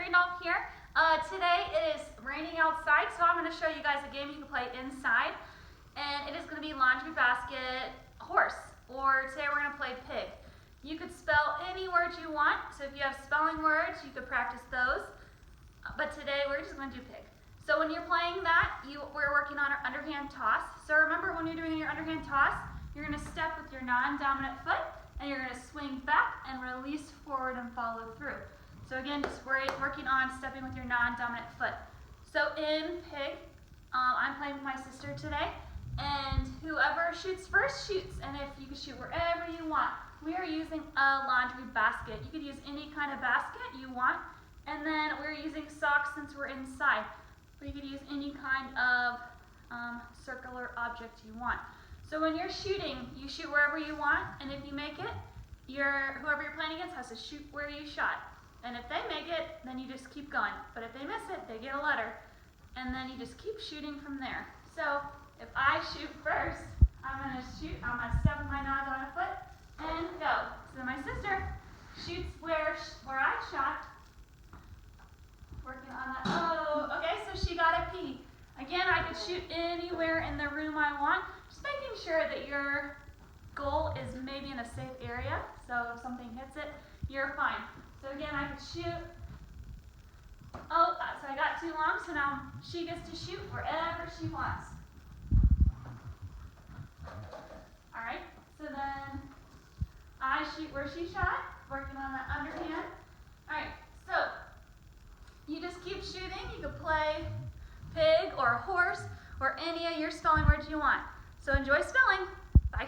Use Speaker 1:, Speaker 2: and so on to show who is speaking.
Speaker 1: Randolph here. Today it is raining outside, so I'm going to show you guys a game you can play inside. And it is going to be laundry basket horse, or today we're going to play pig. You could spell any words you want, so if you have spelling words, you could practice those. But today we're just going to do pig. So when you're playing that, we're working on our underhand toss. So remember, when you're doing your underhand toss, you're going to step with your non-dominant foot, and you're going to swing back and release forward and follow through. So again, just working on stepping with your non-dominant foot. So in pig, I'm playing with my sister today, and whoever shoots first shoots. And if you can shoot wherever you want. We are using a laundry basket. You could use any kind of basket you want. And then we're using socks since we're inside. But you could use any kind of circular object you want. So when you're shooting, you shoot wherever you want, and if you make it, whoever you're playing against has to shoot where you shot. And if they make it, then you just keep going. But if they miss it, they get a letter. And then you just keep shooting from there. So if I shoot first, I'm going to step with my non-dominant foot and go. So then my sister shoots where I shot. Working on that. Oh, okay, so she got a P. Again, I could shoot anywhere in the room I want. Just making sure that your goal is maybe in a safe area. So if something hits it, you're fine. So again, I could shoot. Oh, so I got too long, so now she gets to shoot wherever she wants. All right, so then I shoot where she shot, working on that underhand. All right, so you just keep shooting. You could play pig or horse or any of your spelling words you want. So enjoy spelling. Bye.